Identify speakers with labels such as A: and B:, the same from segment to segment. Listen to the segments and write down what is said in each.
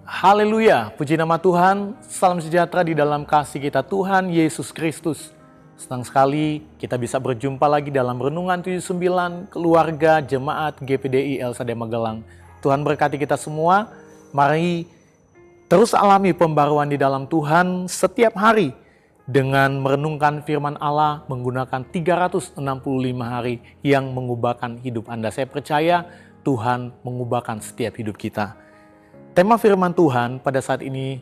A: Haleluya, puji nama Tuhan, salam sejahtera di dalam kasih kita Tuhan Yesus Kristus. Senang sekali kita bisa berjumpa lagi dalam Renungan 79 Keluarga Jemaat GPDI El Shaddai Magelang. Tuhan berkati kita semua, mari terus alami pembaruan di dalam Tuhan setiap hari dengan merenungkan firman Allah menggunakan 365 hari yang mengubahkan hidup Anda. Saya percaya Tuhan mengubahkan setiap hidup kita. Tema firman Tuhan pada saat ini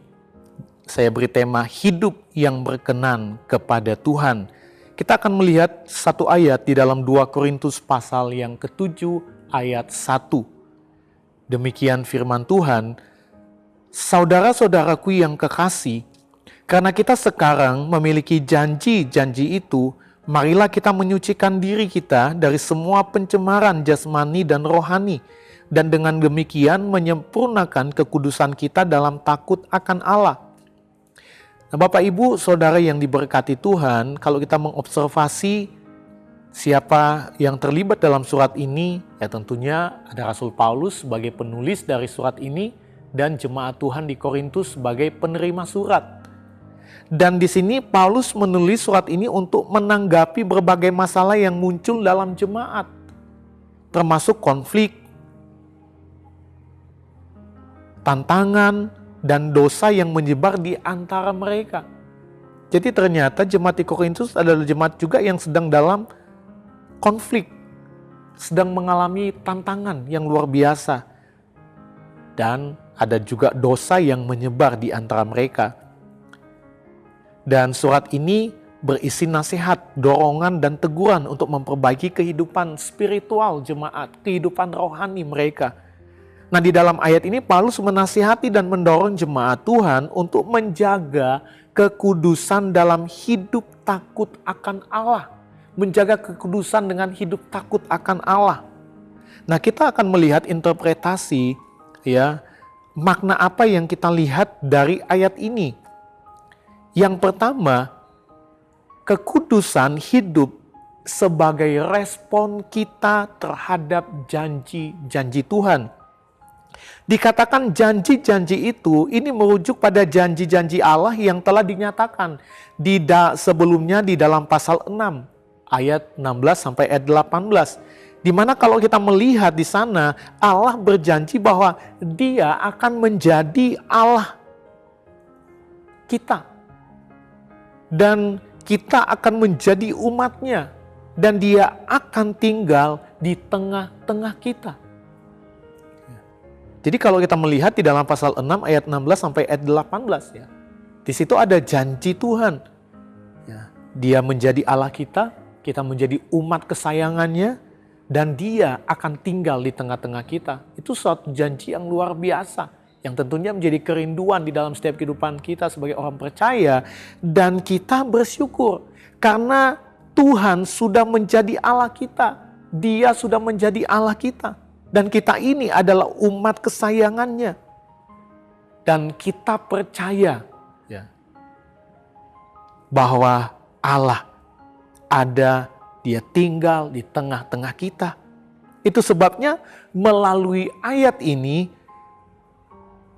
A: saya beri tema hidup yang berkenan kepada Tuhan. Kita akan melihat satu ayat di dalam 2 Korintus pasal yang ke-7 ayat 1. Demikian firman Tuhan, saudara-saudaraku yang kekasih, karena kita sekarang memiliki janji-janji itu, marilah kita menyucikan diri kita dari semua pencemaran jasmani dan rohani, dan dengan demikian menyempurnakan kekudusan kita dalam takut akan Allah. Nah, Bapak Ibu Saudara yang diberkati Tuhan, kalau kita mengobservasi siapa yang terlibat dalam surat ini, ya tentunya ada Rasul Paulus sebagai penulis dari surat ini dan jemaat Tuhan di Korintus sebagai penerima surat. Dan di sini Paulus menulis surat ini untuk menanggapi berbagai masalah yang muncul dalam jemaat, termasuk konflik, tantangan, dan dosa yang menyebar di antara mereka. Jadi ternyata jemaat di Korintus adalah jemaat juga yang sedang dalam konflik, sedang mengalami tantangan yang luar biasa. Dan ada juga dosa yang menyebar di antara mereka. Dan surat ini berisi nasihat, dorongan, dan teguran untuk memperbaiki kehidupan spiritual jemaat, kehidupan rohani mereka. Nah, di dalam ayat ini Paulus menasihati dan mendorong jemaat Tuhan untuk menjaga kekudusan dalam hidup takut akan Allah. Menjaga kekudusan dengan hidup takut akan Allah. Nah, kita akan melihat interpretasi makna apa yang kita lihat dari ayat ini. Yang pertama, kekudusan hidup sebagai respon kita terhadap janji-janji Tuhan. Dikatakan janji-janji itu ini merujuk pada janji-janji Allah yang telah dinyatakan sebelumnya di dalam pasal 6 ayat 16 sampai ayat 18. Di mana kalau kita melihat di sana Allah berjanji bahwa Dia akan menjadi Allah kita dan kita akan menjadi umatnya dan Dia akan tinggal di tengah-tengah kita. Jadi kalau kita melihat di dalam pasal 6 ayat 16 sampai ayat 18 ya. Di situ ada janji Tuhan. Ya, Dia menjadi Allah kita, kita menjadi umat kesayangannya, dan Dia akan tinggal di tengah-tengah kita. Itu suatu janji yang luar biasa, yang tentunya menjadi kerinduan di dalam setiap kehidupan kita sebagai orang percaya. Dan kita bersyukur karena Tuhan sudah menjadi Allah kita. Dia sudah menjadi Allah kita. Dan kita ini adalah umat kesayangannya. Dan kita percaya bahwa Allah ada, Dia tinggal di tengah-tengah kita. Itu sebabnya melalui ayat ini,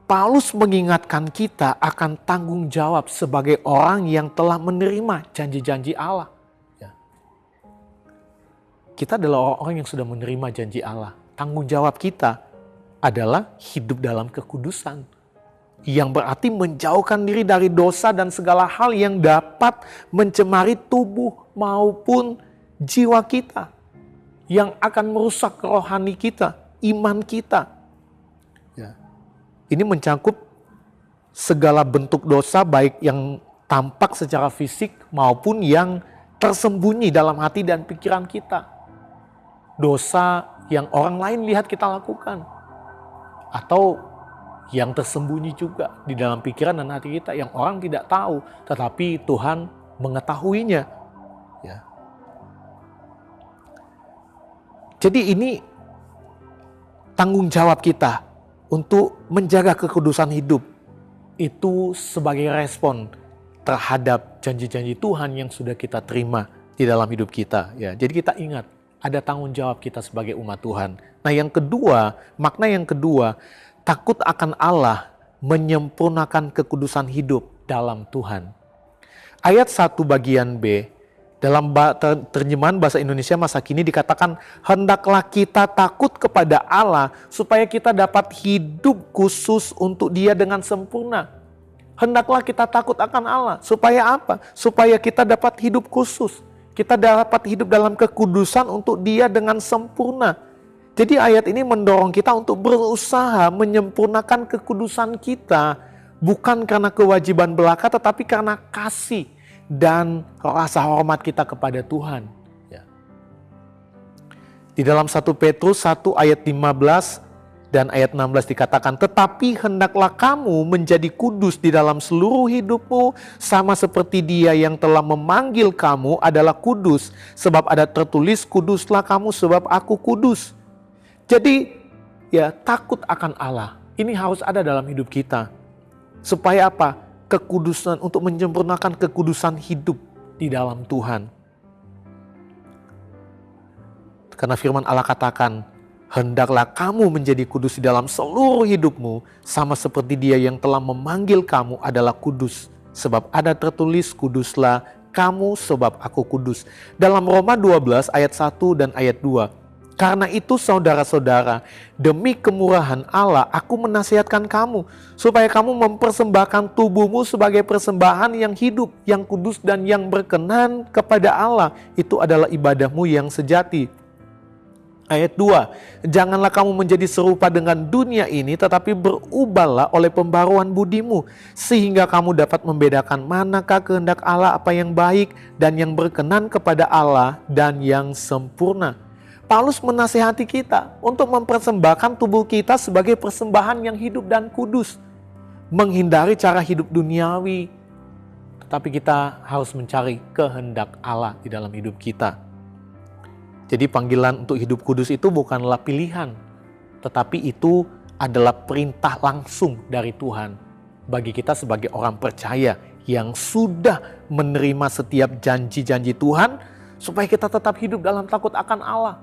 A: Paulus mengingatkan kita akan tanggung jawab sebagai orang yang telah menerima janji-janji Allah. Kita adalah orang-orang yang sudah menerima janji Allah. Tanggung jawab kita adalah hidup dalam kekudusan. Yang berarti menjauhkan diri dari dosa dan segala hal yang dapat mencemari tubuh maupun jiwa kita. Yang akan merusak rohani kita, iman kita. Ini mencakup segala bentuk dosa baik yang tampak secara fisik maupun yang tersembunyi dalam hati dan pikiran kita. Dosa yang orang lain lihat kita lakukan. Atau yang tersembunyi juga di dalam pikiran dan hati kita yang orang tidak tahu. Tetapi Tuhan mengetahuinya. Jadi ini tanggung jawab kita untuk menjaga kekudusan hidup. Itu sebagai respon terhadap janji-janji Tuhan yang sudah kita terima di dalam hidup kita. Jadi kita ingat, ada tanggung jawab kita sebagai umat Tuhan. Nah yang kedua, makna yang kedua, takut akan Allah menyempurnakan kekudusan hidup dalam Tuhan. Ayat 1 bagian B, dalam terjemahan bahasa Indonesia masa kini dikatakan, hendaklah kita takut kepada Allah supaya kita dapat hidup khusus untuk Dia dengan sempurna. Hendaklah kita takut akan Allah. Supaya apa? Supaya kita dapat hidup khusus. Kita dapat hidup dalam kekudusan untuk Dia dengan sempurna. Jadi ayat ini mendorong kita untuk berusaha menyempurnakan kekudusan kita. Bukan karena kewajiban belaka, tetapi karena kasih dan rasa hormat kita kepada Tuhan. Ya. Di dalam 1 Petrus 1 ayat 15 dan ayat 16 dikatakan, tetapi hendaklah kamu menjadi kudus di dalam seluruh hidupmu, sama seperti Dia yang telah memanggil kamu adalah kudus. Sebab ada tertulis, kuduslah kamu sebab aku kudus. Jadi ya, takut akan Allah ini harus ada dalam hidup kita. Supaya apa? Kekudusan, untuk menyempurnakan kekudusan hidup di dalam Tuhan. Karena firman Allah katakan, hendaklah kamu menjadi kudus di dalam seluruh hidupmu, sama seperti Dia yang telah memanggil kamu adalah kudus. Sebab ada tertulis, kuduslah kamu sebab aku kudus. Dalam Roma 12 ayat 1 dan ayat 2. Karena itu saudara-saudara, demi kemurahan Allah aku menasihatkan kamu, supaya kamu mempersembahkan tubuhmu sebagai persembahan yang hidup, yang kudus dan yang berkenan kepada Allah. Itu adalah ibadahmu yang sejati. Ayat 2, janganlah kamu menjadi serupa dengan dunia ini, tetapi berubahlah oleh pembaruan budimu, sehingga kamu dapat membedakan manakah kehendak Allah, apa yang baik dan yang berkenan kepada Allah dan yang sempurna. Paulus menasihati kita untuk mempersembahkan tubuh kita sebagai persembahan yang hidup dan kudus. Menghindari cara hidup duniawi. Tetapi kita harus mencari kehendak Allah di dalam hidup kita. Jadi panggilan untuk hidup kudus itu bukanlah pilihan. Tetapi itu adalah perintah langsung dari Tuhan. Bagi kita sebagai orang percaya yang sudah menerima setiap janji-janji Tuhan. Supaya kita tetap hidup dalam takut akan Allah.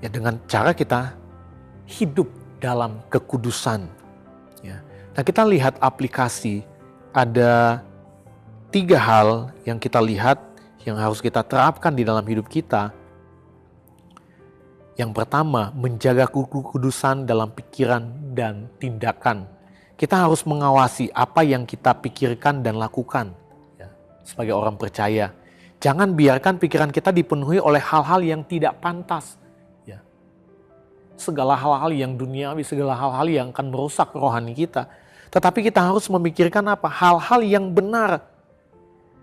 A: Ya, dengan cara kita hidup dalam kekudusan. Ya. Nah, kita lihat aplikasi, ada 3 hal yang kita lihat yang harus kita terapkan di dalam hidup kita. Yang pertama, menjaga kekudusan dalam pikiran dan tindakan. Kita harus mengawasi apa yang kita pikirkan dan lakukan ya, sebagai orang percaya. Jangan biarkan pikiran kita dipenuhi oleh hal-hal yang tidak pantas. Segala hal-hal yang duniawi, segala hal-hal yang akan merusak rohani kita. Tetapi kita harus memikirkan apa? Hal-hal yang benar.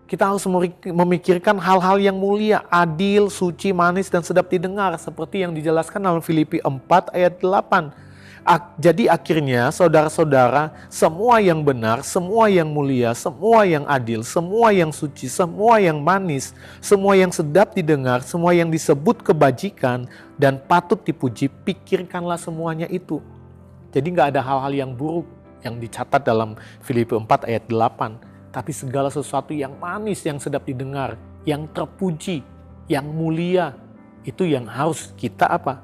A: Kita harus memikirkan hal-hal yang mulia, adil, suci, manis, dan sedap didengar. Seperti yang dijelaskan dalam Filipi 4 ayat 8. Jadi akhirnya saudara-saudara, semua yang benar, semua yang mulia, semua yang adil, semua yang suci, semua yang manis, semua yang sedap didengar, semua yang disebut kebajikan dan patut dipuji, pikirkanlah semuanya itu. Jadi gak ada hal-hal yang buruk yang dicatat dalam Filipi 4 ayat 8. Tapi segala sesuatu yang manis, yang sedap didengar, yang terpuji, yang mulia, itu yang harus kita apa?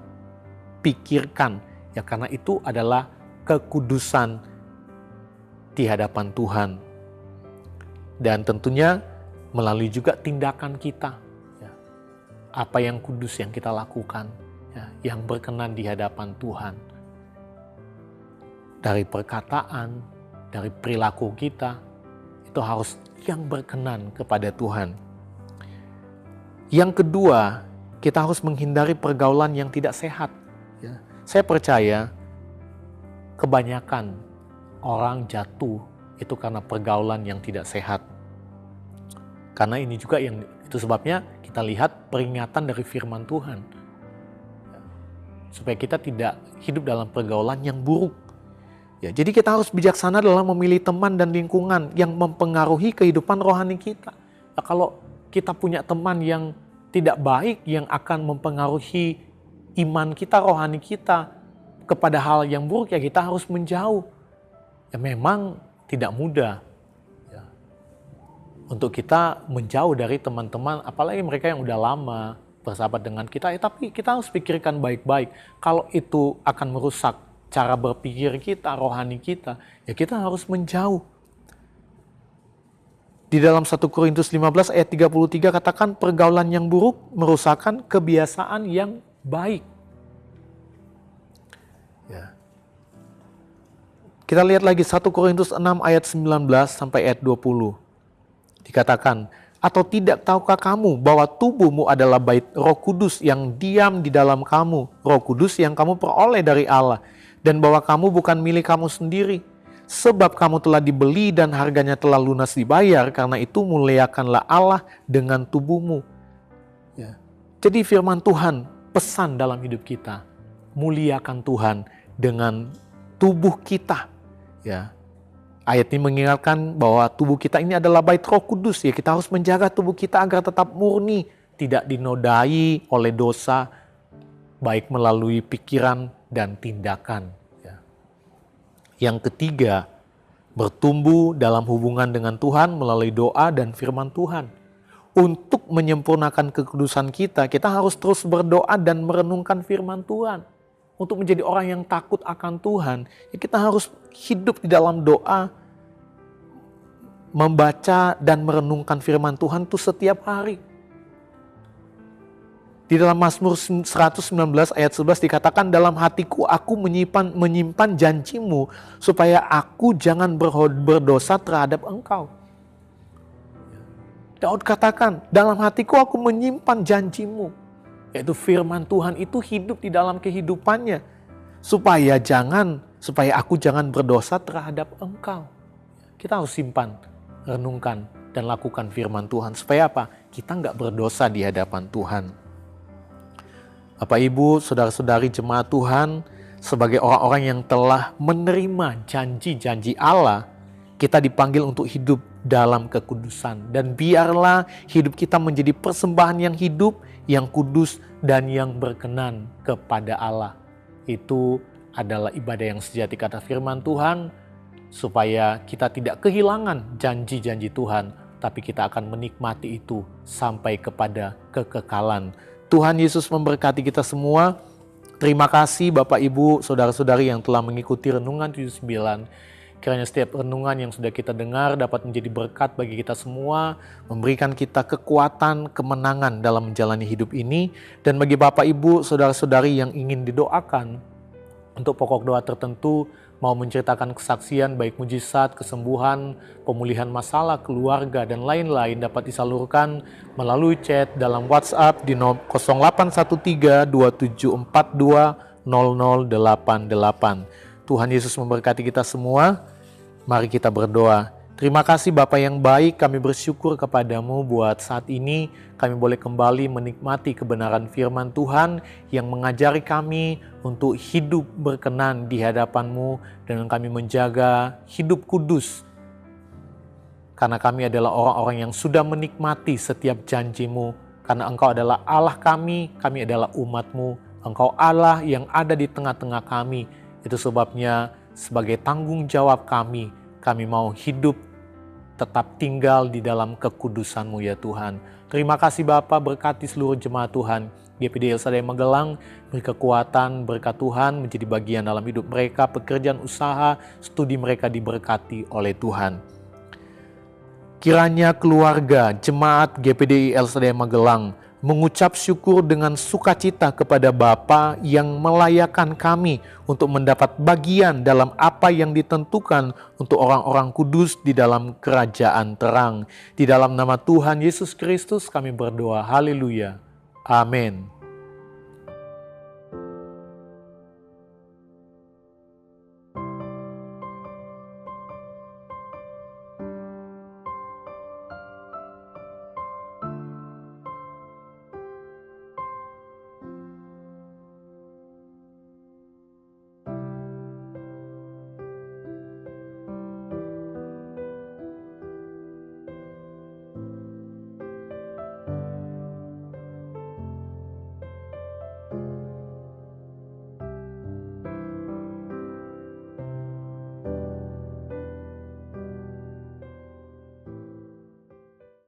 A: Pikirkan. Ya, karena itu adalah kekudusan di hadapan Tuhan. Dan tentunya melalui juga tindakan kita. Ya, apa yang kudus yang kita lakukan, ya, yang berkenan di hadapan Tuhan. Dari perkataan, dari perilaku kita, itu harus yang berkenan kepada Tuhan. Yang kedua, kita harus menghindari pergaulan yang tidak sehat. Ya. Saya percaya kebanyakan orang jatuh itu karena pergaulan yang tidak sehat. Karena ini juga yang itu sebabnya kita lihat peringatan dari firman Tuhan. Supaya kita tidak hidup dalam pergaulan yang buruk. Ya, jadi kita harus bijaksana dalam memilih teman dan lingkungan yang mempengaruhi kehidupan rohani kita. Ya, kalau kita punya teman yang tidak baik, yang akan mempengaruhi iman kita, rohani kita kepada hal yang buruk, ya kita harus menjauh. Ya memang tidak mudah ya, untuk kita menjauh dari teman-teman, apalagi mereka yang udah lama bersahabat dengan kita, tapi kita harus pikirkan baik-baik. Kalau itu akan merusak cara berpikir kita, rohani kita, ya kita harus menjauh. Di dalam 1 Korintus 15 ayat 33 katakan pergaulan yang buruk merusakkan kebiasaan yang baik. Ya. Kita lihat lagi 1 Korintus 6 ayat 19 sampai ayat 20. Dikatakan, atau tidak tahukah kamu bahwa tubuhmu adalah bait Roh Kudus yang diam di dalam kamu, Roh Kudus yang kamu peroleh dari Allah, dan bahwa kamu bukan milik kamu sendiri, sebab kamu telah dibeli dan harganya telah lunas dibayar, karena itu muliakanlah Allah dengan tubuhmu. Ya. Jadi firman Tuhan pesan dalam hidup kita, muliakan Tuhan dengan tubuh kita. Ya. Ayat ini mengingatkan bahwa tubuh kita ini adalah bait Roh Kudus. Ya, kita harus menjaga tubuh kita agar tetap murni, tidak dinodai oleh dosa, baik melalui pikiran dan tindakan. Ya. Yang ketiga, bertumbuh dalam hubungan dengan Tuhan melalui doa dan firman Tuhan. Untuk menyempurnakan kekudusan kita, kita harus terus berdoa dan merenungkan firman Tuhan. Untuk menjadi orang yang takut akan Tuhan, ya kita harus hidup di dalam doa, membaca dan merenungkan firman Tuhan itu setiap hari. Di dalam Mazmur 119 ayat 11 dikatakan, dalam hatiku aku menyimpan janjimu supaya aku jangan berdosa terhadap engkau. Daud katakan, dalam hatiku aku menyimpan janjimu. Yaitu firman Tuhan itu hidup di dalam kehidupannya. Supaya aku jangan berdosa terhadap engkau. Kita harus simpan, renungkan, dan lakukan firman Tuhan. Supaya apa? Kita nggak berdosa di hadapan Tuhan. Bapak Ibu, saudara-saudari jemaat Tuhan, sebagai orang-orang yang telah menerima janji-janji Allah, kita dipanggil untuk hidup dalam kekudusan. Dan biarlah hidup kita menjadi persembahan yang hidup, yang kudus, dan yang berkenan kepada Allah. Itu adalah ibadah yang sejati kata firman Tuhan, supaya kita tidak kehilangan janji-janji Tuhan, tapi kita akan menikmati itu sampai kepada kekekalan. Tuhan Yesus memberkati kita semua. Terima kasih Bapak Ibu, saudara-saudari yang telah mengikuti Renungan 79. Kiranya setiap renungan yang sudah kita dengar dapat menjadi berkat bagi kita semua, memberikan kita kekuatan, kemenangan dalam menjalani hidup ini. Dan bagi Bapak Ibu, saudara-saudari yang ingin didoakan untuk pokok doa tertentu, mau menceritakan kesaksian baik mujizat, kesembuhan, pemulihan masalah, keluarga, dan lain-lain dapat disalurkan melalui chat dalam WhatsApp di 0813 2742 0088. Tuhan Yesus memberkati kita semua. Mari kita berdoa. Terima kasih Bapa yang baik, kami bersyukur kepadamu buat saat ini kami boleh kembali menikmati kebenaran firman Tuhan yang mengajari kami untuk hidup berkenan di hadapan-Mu dan kami menjaga hidup kudus. Karena kami adalah orang-orang yang sudah menikmati setiap janji-Mu. Karena Engkau adalah Allah kami adalah umat-Mu. Engkau Allah yang ada di tengah-tengah kami. Itu sebabnya sebagai tanggung jawab kami mau hidup tetap tinggal di dalam kekudusan-Mu ya Tuhan. Terima kasih Bapa, berkati seluruh jemaat Tuhan. GPD El Shaddai Magelang, beri kekuatan, berkat Tuhan menjadi bagian dalam hidup mereka, pekerjaan usaha, studi mereka diberkati oleh Tuhan. Kiranya keluarga jemaat GPDI El Shaddai Magelang mengucap syukur dengan sukacita kepada Bapa yang melayakan kami untuk mendapat bagian dalam apa yang ditentukan untuk orang-orang kudus di dalam kerajaan terang. Di dalam nama Tuhan Yesus Kristus kami berdoa. Haleluya. Amin.